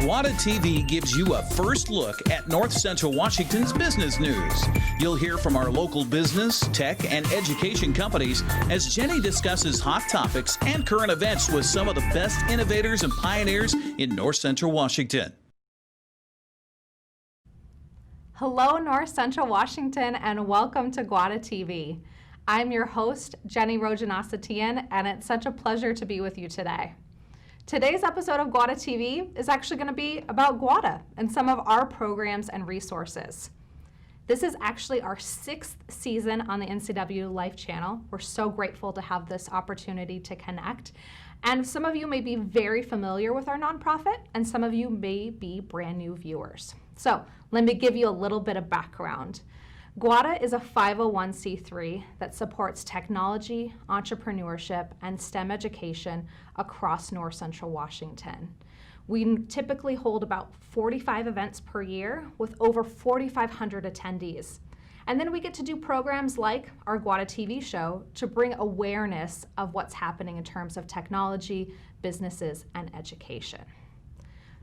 GWATA TV gives you a first look at North Central Washington's business news. You'll hear from our local business, tech, and education companies as Jenny discusses hot topics and current events with some of the best innovators and pioneers in North Central Washington. Hello, North Central Washington, and welcome to GWATA TV. I'm your host, Jenny Rojanasatian, and it's such a pleasure to be with you today. Today's episode of GWATA TV is actually going to be about GWATA and some of our programs and resources. This is actually our 6th season on the NCW Life channel. We're so grateful to have this opportunity to connect. And some of you may be very familiar with our nonprofit, and some of you may be brand new viewers. So let me give you a little bit of background. GWATA is a 501c3 that supports technology, entrepreneurship, and STEM education across North Central Washington. We typically hold about 45 events per year with over 4,500 attendees. And then we get to do programs like our GWATA TV show to bring awareness of what's happening in terms of technology, businesses, and education.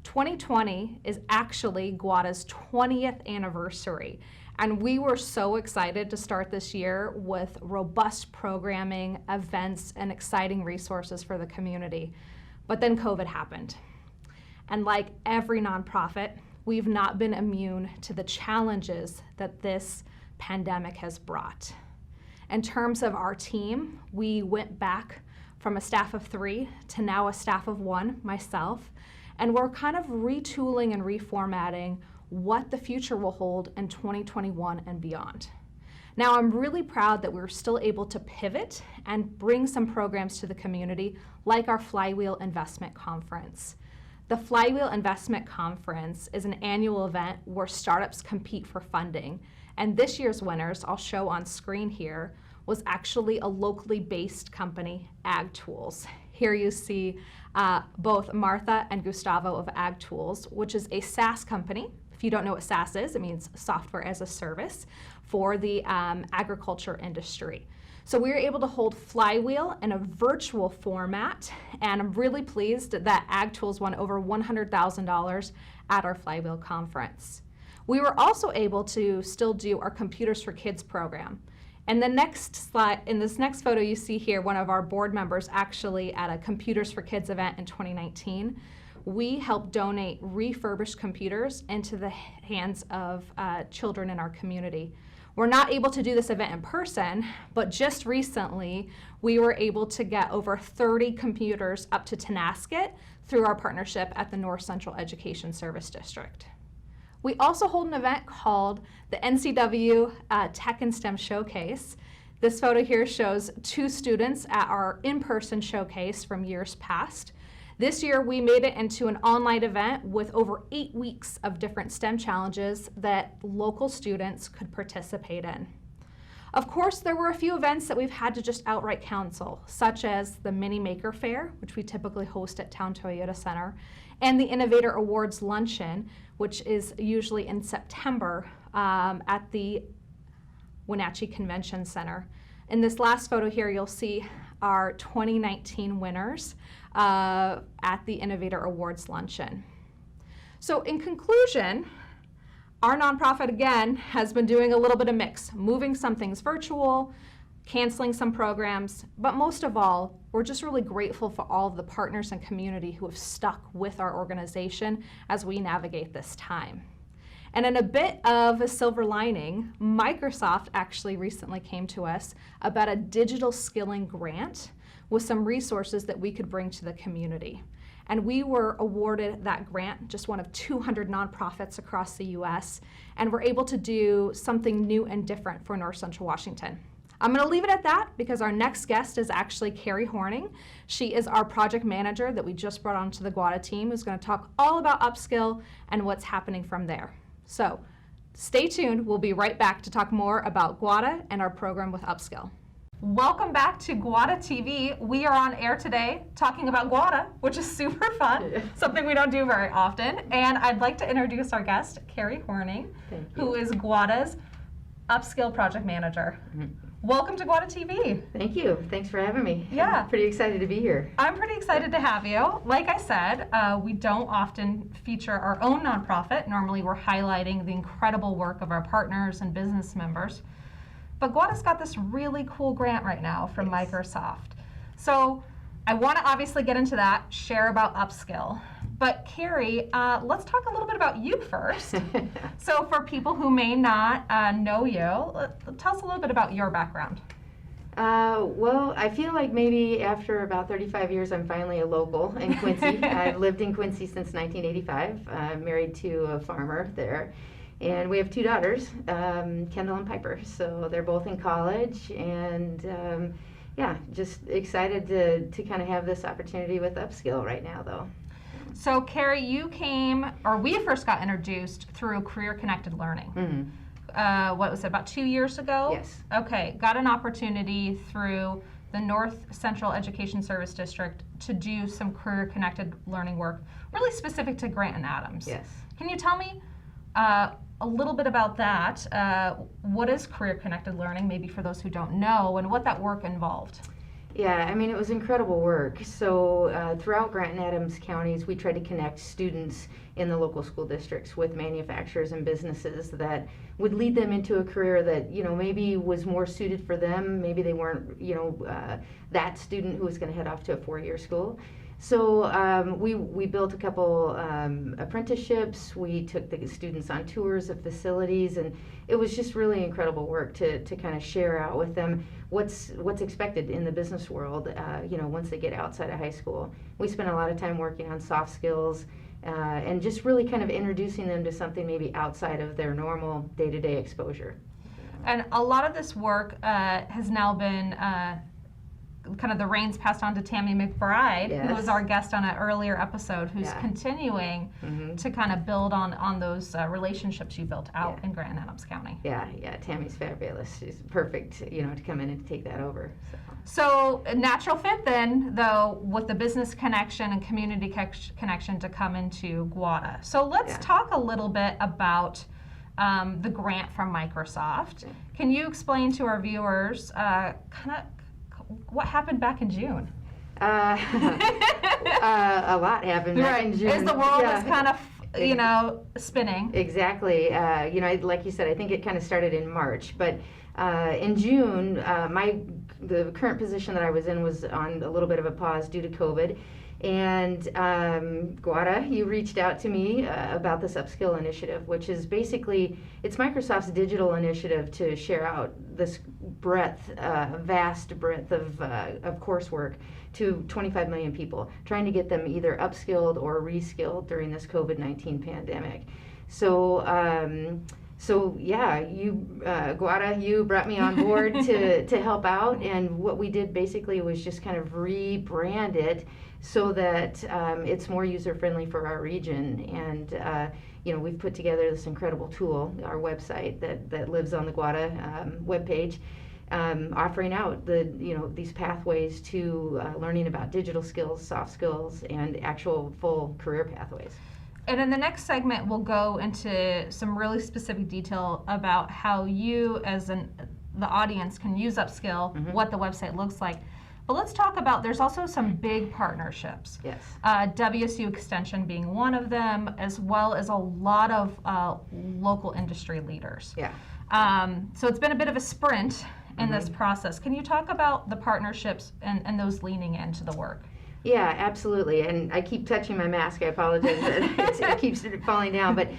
2020 is actually GWATA's 20th anniversary. And we were so excited to start this year with robust programming, events, and exciting resources for the community. But then COVID happened. And like every nonprofit, we've not been immune to the challenges that this pandemic has brought. In terms of our team, we went back from a staff of 3 to now a staff of 1, myself, and we're kind of retooling and reformatting what the future will hold in 2021 and beyond. Now, I'm really proud that we're still able to pivot and bring some programs to the community, like our Flywheel Investment Conference. The Flywheel Investment Conference is an annual event where startups compete for funding. And this year's winners, I'll show on screen here, was actually a locally based company, Ag Tools. Here you see both Martha and Gustavo of Ag Tools, which is a SaaS company. If you don't know what SaaS is, it means software as a service for the agriculture industry. So we were able to hold Flywheel in a virtual format, and I'm really pleased that Ag Tools won over $100,000 at our Flywheel conference. We were also able to still do our Computers for Kids program. And the next slide, in this next photo you see here, one of our board members actually at a Computers for Kids event in 2019. We helped donate refurbished computers into the hands of children in our community. We're not able to do this event in person, but just recently we were able to get over 30 computers up to Tenasket through our partnership at the North Central Education Service District. We also hold an event called the NCW Tech and STEM Showcase. This photo here shows 2 students at our in-person showcase from years past. This year, we made it into an online event with over 8 weeks of different STEM challenges that local students could participate in. Of course, there were a few events that we've had to just outright cancel, such as the Mini Maker Fair, which we typically host at Town Toyota Center, and the Innovator Awards Luncheon, which is usually in September at the Wenatchee Convention Center. In this last photo here, you'll see our 2019 winners at the Innovator Awards Luncheon. So in conclusion, our nonprofit, again, has been doing a little bit of mix, moving some things virtual, canceling some programs, but most of all, we're just really grateful for all of the partners and community who have stuck with our organization as we navigate this time. And in a bit of a silver lining, Microsoft actually recently came to us about a digital skilling grant with some resources that we could bring to the community. And we were awarded that grant, just one of 200 nonprofits across the US, and we're able to do something new and different for North Central Washington. I'm going to leave it at that because our next guest is actually Cari Horning. She is our project manager that we just brought onto the GWATA team, who's going to talk all about UpSkill and what's happening from there. So stay tuned. We'll be right back to talk more about GWATA and our program with UpSkill. Welcome back to GWATA TV. We are on air today talking about GWATA, which is super fun, something we don't do very often. And I'd like to introduce our guest, Cari Horning, who is GWATA's UpSkill project manager. Welcome to GWATA TV. Thank you. Thanks for having me. Yeah. I'm pretty excited to be here. I'm pretty excited to have you. Like I said, we don't often feature our own nonprofit. Normally we're highlighting the incredible work of our partners and business members. But GWATA's got this really cool grant right now from Microsoft. So I want to obviously get into that, share about UpSkill. But Cari, let's talk a little bit about you first. So for people who may not know you, tell us a little bit about your background. Well, I feel like maybe after about 35 years, I'm finally a local in Quincy. I've lived in Quincy since 1985. I'm married to a farmer there. And we have two daughters, Kendall and Piper. So they're both in college. And yeah, just excited to kind of have this opportunity with UpSkill right now, though. So Cari, you came, or we first got introduced through Career Connected Learning. Mm-hmm. What was it, about 2 years ago? Yes. Okay, got an opportunity through the North Central Education Service District to do some Career Connected Learning work, really specific to Grant and Adams. Yes. Can you tell me a little bit about that? What is Career Connected Learning, maybe for those who don't know, and what that work involved? Yeah, I mean, it was incredible work. So throughout Grant and Adams counties, we tried to connect students in the local school districts with manufacturers and businesses that would lead them into a career that, you know, maybe was more suited for them. Maybe they weren't, you know, that student who was going to head off to a four-year school. So we built a couple apprenticeships. We took the students on tours of facilities, and it was just really incredible work to kind of share out with them what's expected in the business world, you know, once they get outside of high school. We spent a lot of time working on soft skills and just really kind of introducing them to something maybe outside of their normal day-to-day exposure. And a lot of this work has now been kind of the reins passed on to Tammy McBride, Yes. who was our guest on an earlier episode, who's continuing to kind of build on those relationships you built out in Grant and Adams County. Yeah, Tammy's fabulous. She's perfect, you know, to come in and take that over. So a natural fit then, though, with the business connection and community connection to come into GWATA. So let's talk a little bit about the grant from Microsoft. Can you explain to our viewers kind of what happened back in June? A lot happened back in June. As the world is kind of, you know, spinning. Exactly. You know, like you said, I think it kind of started in March, but in June, the current position that I was in was on a little bit of a pause due to COVID. And GWATA, you reached out to me about this UpSkill initiative, which is basically, it's Microsoft's digital initiative to share out this vast breadth of coursework to 25 million people, trying to get them either upskilled or reskilled during this COVID-19 pandemic. So, yeah, GWATA, you brought me on board to help out, and what we did basically was just kind of rebrand it so that it's more user-friendly for our region. And you know, we've put together this incredible tool, our website that lives on the GWATA webpage, offering out these pathways to learning about digital skills, soft skills, and actual full career pathways. And in the next segment, we'll go into some really specific detail about how you, as the audience, can use UpSkill, what the website looks like. But let's talk about, there's also some big partnerships. Yes. WSU Extension being one of them, as well as a lot of local industry leaders. Yeah. So it's been a bit of a sprint in this process. Can you talk about the partnerships and those leaning into the work? Yeah, absolutely. And I keep touching my mask. I apologize. It keeps falling down. But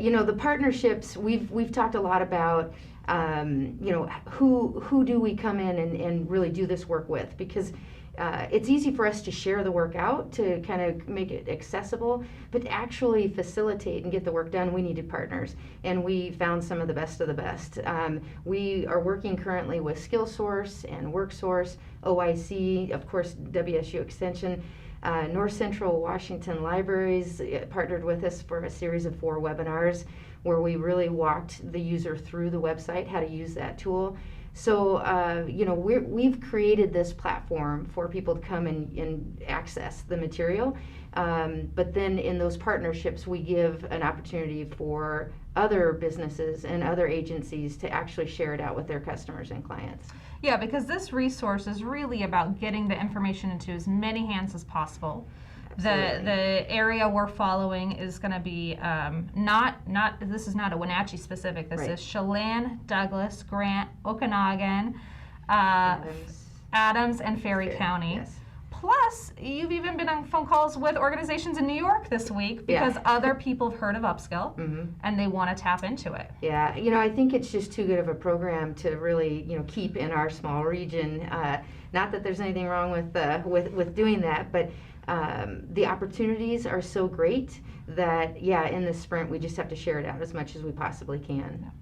you know, the partnerships, we've talked a lot about. You know, who do we come in and really do this work with? Because it's easy for us to share the work out, to kind of make it accessible, but to actually facilitate and get the work done, we needed partners. And we found some of the best of the best. We are working currently with SkillSource and WorkSource, OIC, of course, WSU Extension. North Central Washington Libraries partnered with us for a series of 4 webinars where we really walked the user through the website, how to use that tool. So, you know, we've created this platform for people to come and access the material. But then in those partnerships, we give an opportunity for other businesses and other agencies to actually share it out with their customers and clients. Yeah, because this resource is really about getting the information into as many hands as possible. The area we're following is going to be this is not a Wenatchee specific. This is Chelan, Douglas, Grant, Okanagan, Adams, and Ferry County. Yes. Plus, you've even been on phone calls with organizations in New York this week because other people have heard of UpSkill and they want to tap into it. Yeah, I think it's just too good of a program to really, keep in our small region. Not that there's anything wrong with doing that, but the opportunities are so great that, in this sprint, we just have to share it out as much as we possibly can.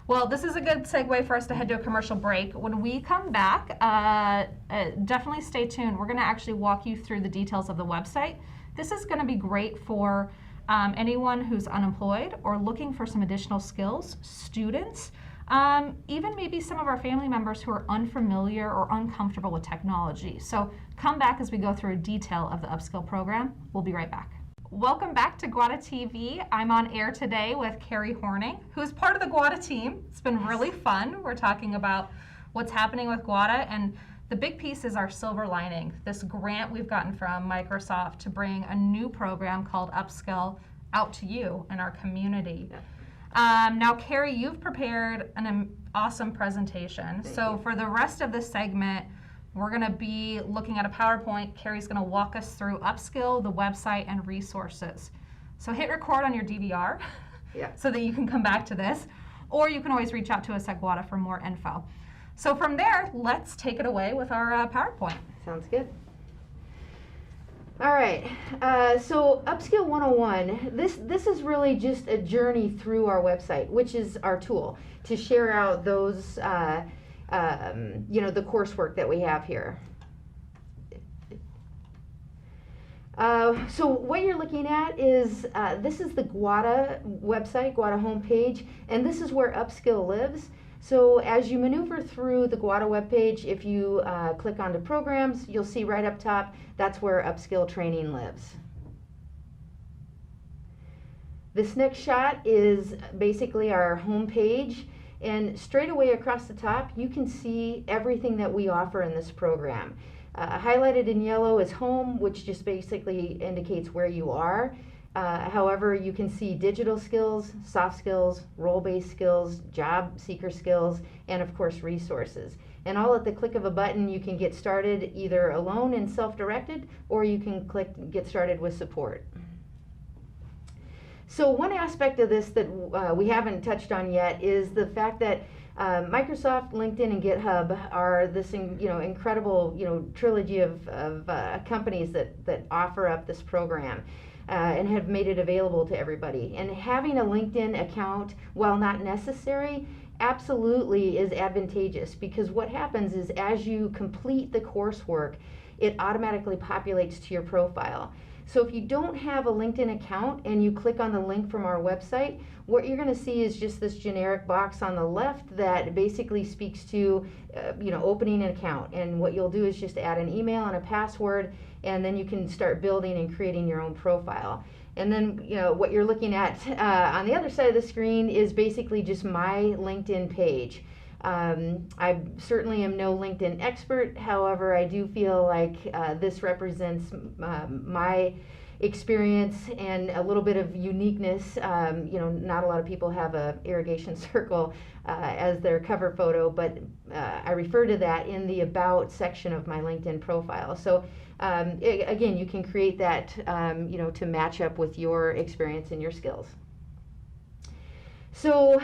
Well, this is a good segue for us to head to a commercial break. When we come back, definitely stay tuned. We're going to actually walk you through the details of the website. This is going to be great for anyone who's unemployed or looking for some additional skills, students, even maybe some of our family members who are unfamiliar or uncomfortable with technology. So come back as we go through a detail of the UpSkill program. We'll be right back. Welcome back to GWATA TV. I'm on air today with Cari Horning, who's part of the GWATA team. It's been really fun. We're talking about what's happening with GWATA, and the big piece is our silver lining, this grant we've gotten from Microsoft to bring a new program called UpSkill out to you and our community. Now, Cari, you've prepared an awesome presentation. So for the rest of this segment, we're going to be looking at a PowerPoint. Cari's going to walk us through UpSkill, the website, and resources. So hit record on your DVR so that you can come back to this, or you can always reach out to us at GWATA for more info. So from there, let's take it away with our PowerPoint. Sounds good. All right, so UpSkill 101, this is really just a journey through our website, which is our tool to share out those the coursework that we have here. So what you're looking at is, this is the GWATA website, GWATA homepage, and this is where UpSkill lives. So as you maneuver through the GWATA webpage, if you click onto programs, you'll see right up top, that's where UpSkill training lives. This next shot is basically our home page, and straight away across the top, you can see everything that we offer in this program. Highlighted in yellow is home, which just basically indicates where you are. However, you can see digital skills, soft skills, role-based skills, Jobseeker skills, and of course resources. And all at the click of a button, you can get started either alone and self-directed, or you can click get started with support. So one aspect of this that we haven't touched on yet is the fact that Microsoft, LinkedIn, and GitHub are this incredible trilogy of companies that offer up this program. And have made it available to everybody. And having a LinkedIn account, while not necessary, absolutely is advantageous, because what happens is as you complete the coursework, it automatically populates to your profile. So if you don't have a LinkedIn account and you click on the link from our website, what you're going to see is just this generic box on the left that basically speaks to opening an account. And what you'll do is just add an email and a password, and then you can start building and creating your own profile. And then what you're looking at on the other side of the screen is basically just my LinkedIn page. I certainly am no LinkedIn expert. However, I do feel like this represents my experience and a little bit of uniqueness. Not a lot of people have a irrigation circle as their cover photo, but I refer to that in the About section of my LinkedIn profile. So again, you can create that to match up with your experience and your skills. So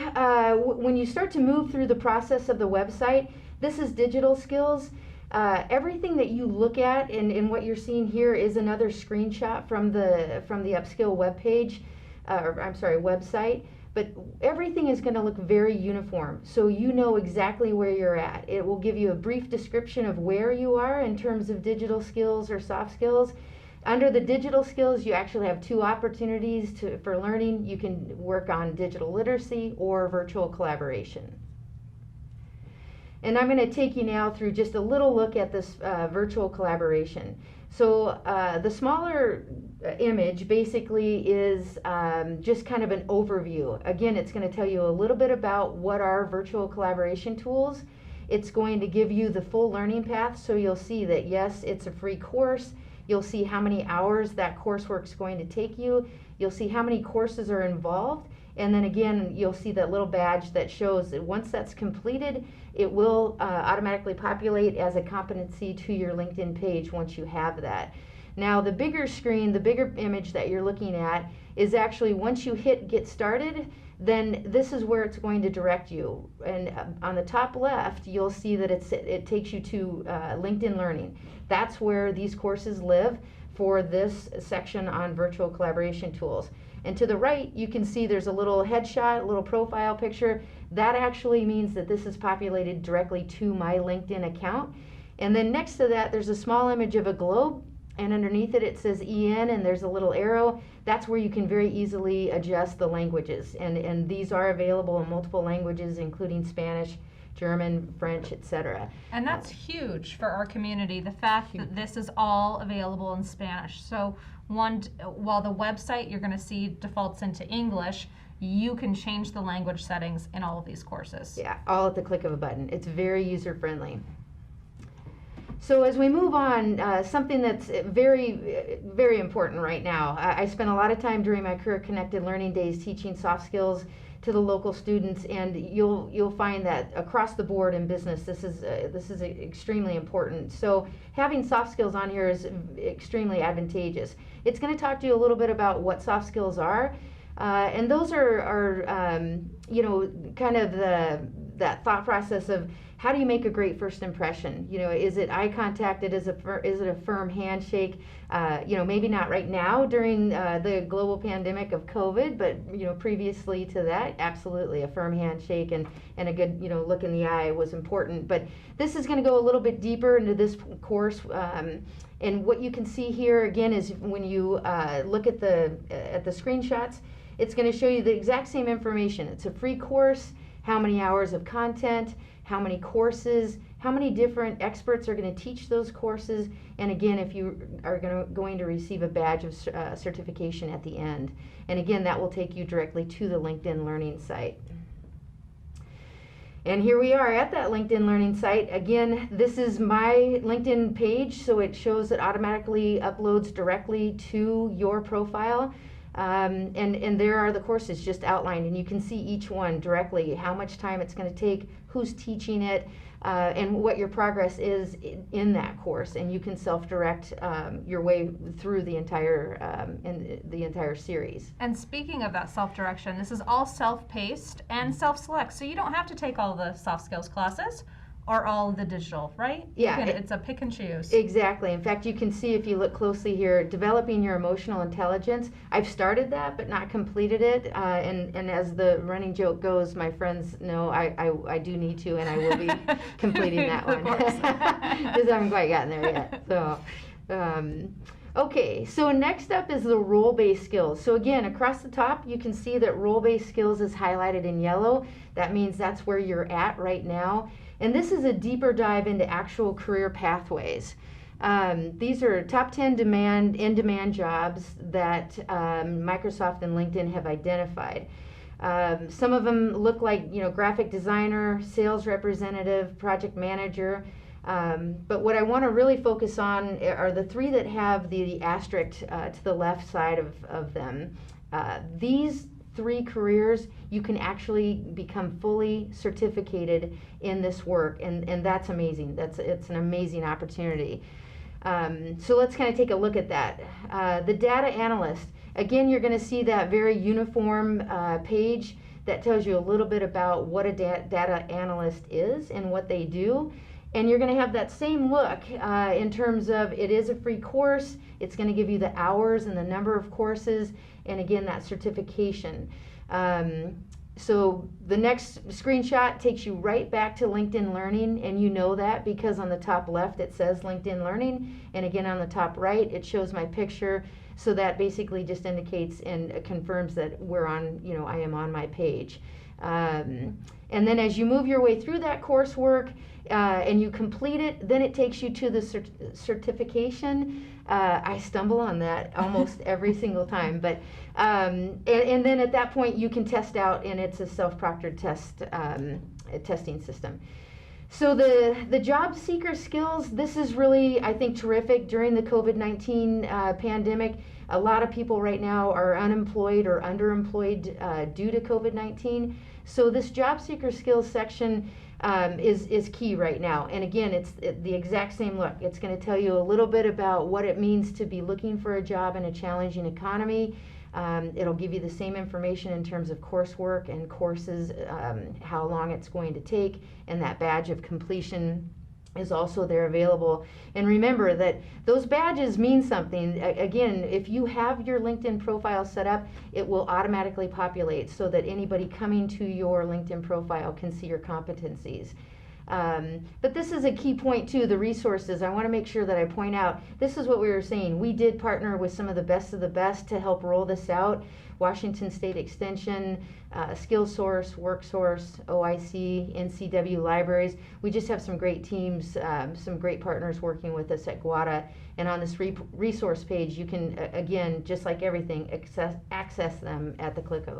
when you start to move through the process of the website, this is digital skills. Everything that you look at and what you're seeing here is another screenshot from the UpSkill webpage, website. But everything is going to look very uniform, so you know exactly where you're at. It will give you a brief description of where you are in terms of digital skills or soft skills. Under the digital skills, you actually have two opportunities for learning. You can work on digital literacy or virtual collaboration. And I'm going to take you now through just a little look at this virtual collaboration. So the smaller image basically is just kind of an overview. Again, it's going to tell you a little bit about what are virtual collaboration tools. It's going to give you the full learning path, so you'll see that yes, it's a free course. You'll see how many hours that coursework is going to take you. You'll see how many courses are involved. And then again, you'll see that little badge that shows that once that's completed, it will automatically populate as a competency to your LinkedIn page once you have that. Now, the bigger screen, the bigger image that you're looking at is actually once you hit get started, then this is where it's going to direct you. And on the top left, you'll see that it takes you to LinkedIn Learning. That's where these courses live for this section on virtual collaboration tools. And to the right, you can see there's a little headshot, a little profile picture. That actually means that this is populated directly to my LinkedIn account. And then next to that, there's a small image of a globe, and underneath it, it says EN, and there's a little arrow. That's where you can very easily adjust the languages. And these are available in multiple languages, including Spanish, German, French, etc. And that's huge for our community, the fact that this is all available in Spanish. So while the website you're going to see defaults into English, you can change the language settings in all of these courses. Yeah, all at the click of a button. It's very user-friendly. So as we move on, something that's very, very important right now. I spent a lot of time during my Career Connected Learning Days teaching soft skills to the local students, and you'll find that across the board in business, this is extremely important. So having soft skills on here is extremely advantageous. It's going to talk to you a little bit about what soft skills are, and those are kind of that thought process of how do you make a great first impression? Is it eye contact? Is it a firm handshake? Maybe not right now during the global pandemic of COVID, but previously to that, absolutely a firm handshake and a good look in the eye was important. But this is going to go a little bit deeper into this course. And what you can see here again is when you look at the screenshots, it's going to show you the exact same information. It's a free course. How many hours of content, how many courses, how many different experts are going to teach those courses, and again, if you are going to receive a badge of certification at the end. And again, that will take you directly to the LinkedIn Learning site. And here we are at that LinkedIn Learning site. Again, this is my LinkedIn page, so it shows it automatically uploads directly to your profile. And there are the courses just outlined, and you can see each one directly, how much time it's going to take, who's teaching it, and what your progress is in that course. And you can self-direct your way through the entire series. And speaking of that self-direction, this is all self-paced and self-select, so you don't have to take all the soft skills classes or all the digital, right? Yeah. It's a pick and choose. Exactly. In fact, you can see if you look closely here, developing your emotional intelligence. I've started that, but not completed it. And as the running joke goes, my friends know I do need to, and I will be completing that one. Because I haven't quite gotten there yet. So, okay, so next up is the role-based skills. So again, across the top, you can see that role-based skills is highlighted in yellow. That means that's where you're at right now. And this is a deeper dive into actual career pathways. These are top 10 in-demand jobs that Microsoft and LinkedIn have identified. Some of them look like, graphic designer, sales representative, project manager. But what I want to really focus on are the three that have the asterisk to the left side of them. These three careers, you can actually become fully certificated in this work, and that's amazing. It's an amazing opportunity. So let's kind of take a look at that. The data analyst, again, you're going to see that very uniform page that tells you a little bit about what a data analyst is and what they do. And you're going to have that same look in terms of it is a free course. It's going to give you the hours and the number of courses, and again, that certification. So the next screenshot takes you right back to LinkedIn Learning, and you know that because on the top left it says LinkedIn Learning, and again on the top right it shows my picture. So that basically just indicates and confirms that we're on, I am on my page. And then as you move your way through that coursework and you complete it, then it takes you to the certification. I stumble on that almost every single time, but and then at that point you can test out, and it's a self-proctored testing system. So the Jobseeker Skills, this is really, I think, terrific during the COVID-19 pandemic. A lot of people right now are unemployed or underemployed due to COVID-19. So this Jobseeker Skills section is key right now. And again, it's the exact same look. It's going to tell you a little bit about what it means to be looking for a job in a challenging economy. It'll give you the same information in terms of coursework and courses, how long it's going to take, and that badge of completion is also there available. And remember that those badges mean something. Again, if you have your LinkedIn profile set up, it will automatically populate so that anybody coming to your LinkedIn profile can see your competencies. But this is a key point too, the resources. I want to make sure that I point out, this is what we were saying. We did partner with some of the best to help roll this out. Washington State Extension, SkillSource, WorkSource, OIC, NCW Libraries. We just have some great teams, some great partners working with us at GWATA. And on this resource page, you can, again, just like everything, access them at the click of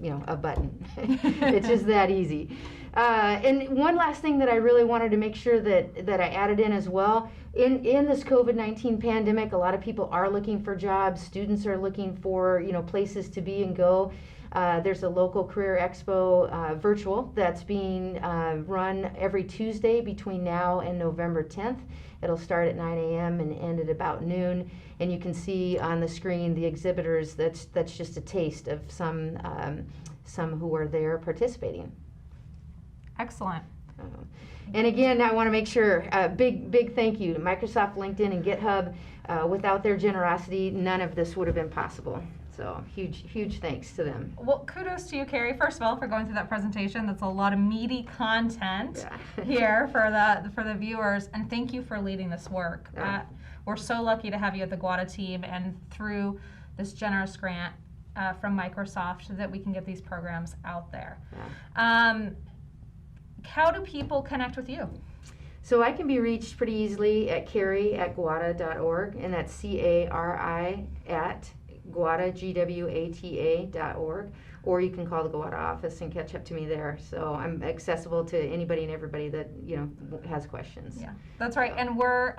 a button. It's just that easy. And one last thing that I really wanted to make sure that I added in as well, in this COVID-19 pandemic, a lot of people are looking for jobs. Students are looking for places to be and go. There's a local career expo virtual that's being run every Tuesday between now and November 10th. It'll start at 9 a.m. and end at about noon. And you can see on the screen the exhibitors. That's just a taste of some who are there participating. Excellent. And again, I want to make sure, big thank you to Microsoft, LinkedIn, and GitHub. Without their generosity, none of this would have been possible. So huge thanks to them. Well, kudos to you, Cari, first of all, for going through that presentation. That's a lot of meaty content here for the viewers, and thank you for leading this work. We're so lucky to have you at the GWATA team, and through this generous grant from Microsoft that we can get these programs out there. How do people connect with you? So I can be reached pretty easily at cari@gwata.org, and that's CARI at GWATA, GWATA.org, or you can call the GWATA office and catch up to me there. So I'm accessible to anybody and everybody that has questions. Yeah, that's right. And we're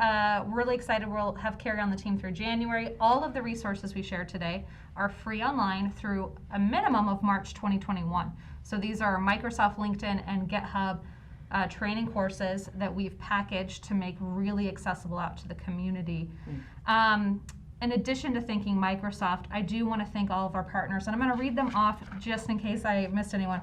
really excited. We'll have Cari on the team through January. All of the resources we shared today are free online through a minimum of March 2021. So these are Microsoft, LinkedIn, and GitHub training courses that we've packaged to make really accessible out to the community. In addition to thanking Microsoft, I do want to thank all of our partners, and I'm going to read them off just in case I missed anyone.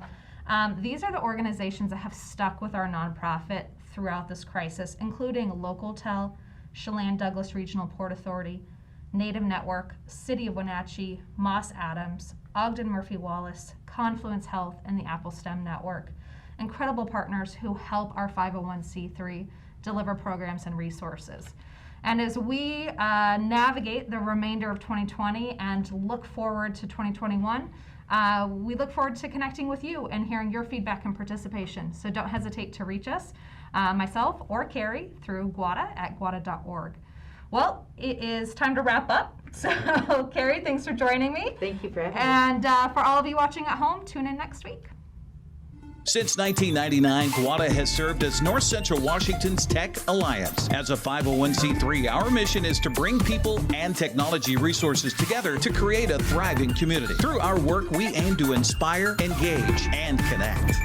These are the organizations that have stuck with our nonprofit throughout this crisis, including LocalTel, Chelan Douglas Regional Port Authority, Native Network, City of Wenatchee, Moss Adams, Ogden Murphy Wallace, Confluence Health, and the Apple STEM Network. Incredible partners who help our 501c3 deliver programs and resources. And as we navigate the remainder of 2020 and look forward to 2021, we look forward to connecting with you and hearing your feedback and participation. So don't hesitate to reach us, myself or Cari, through GWATA at gwata.org. Well, it is time to wrap up. So Cari, thanks for joining me. Thank you for having me. And for all of you watching at home, tune in next week. Since 1999, GWATA has served as North Central Washington's Tech Alliance. As a 501c3, our mission is to bring people and technology resources together to create a thriving community. Through our work, we aim to inspire, engage, and connect.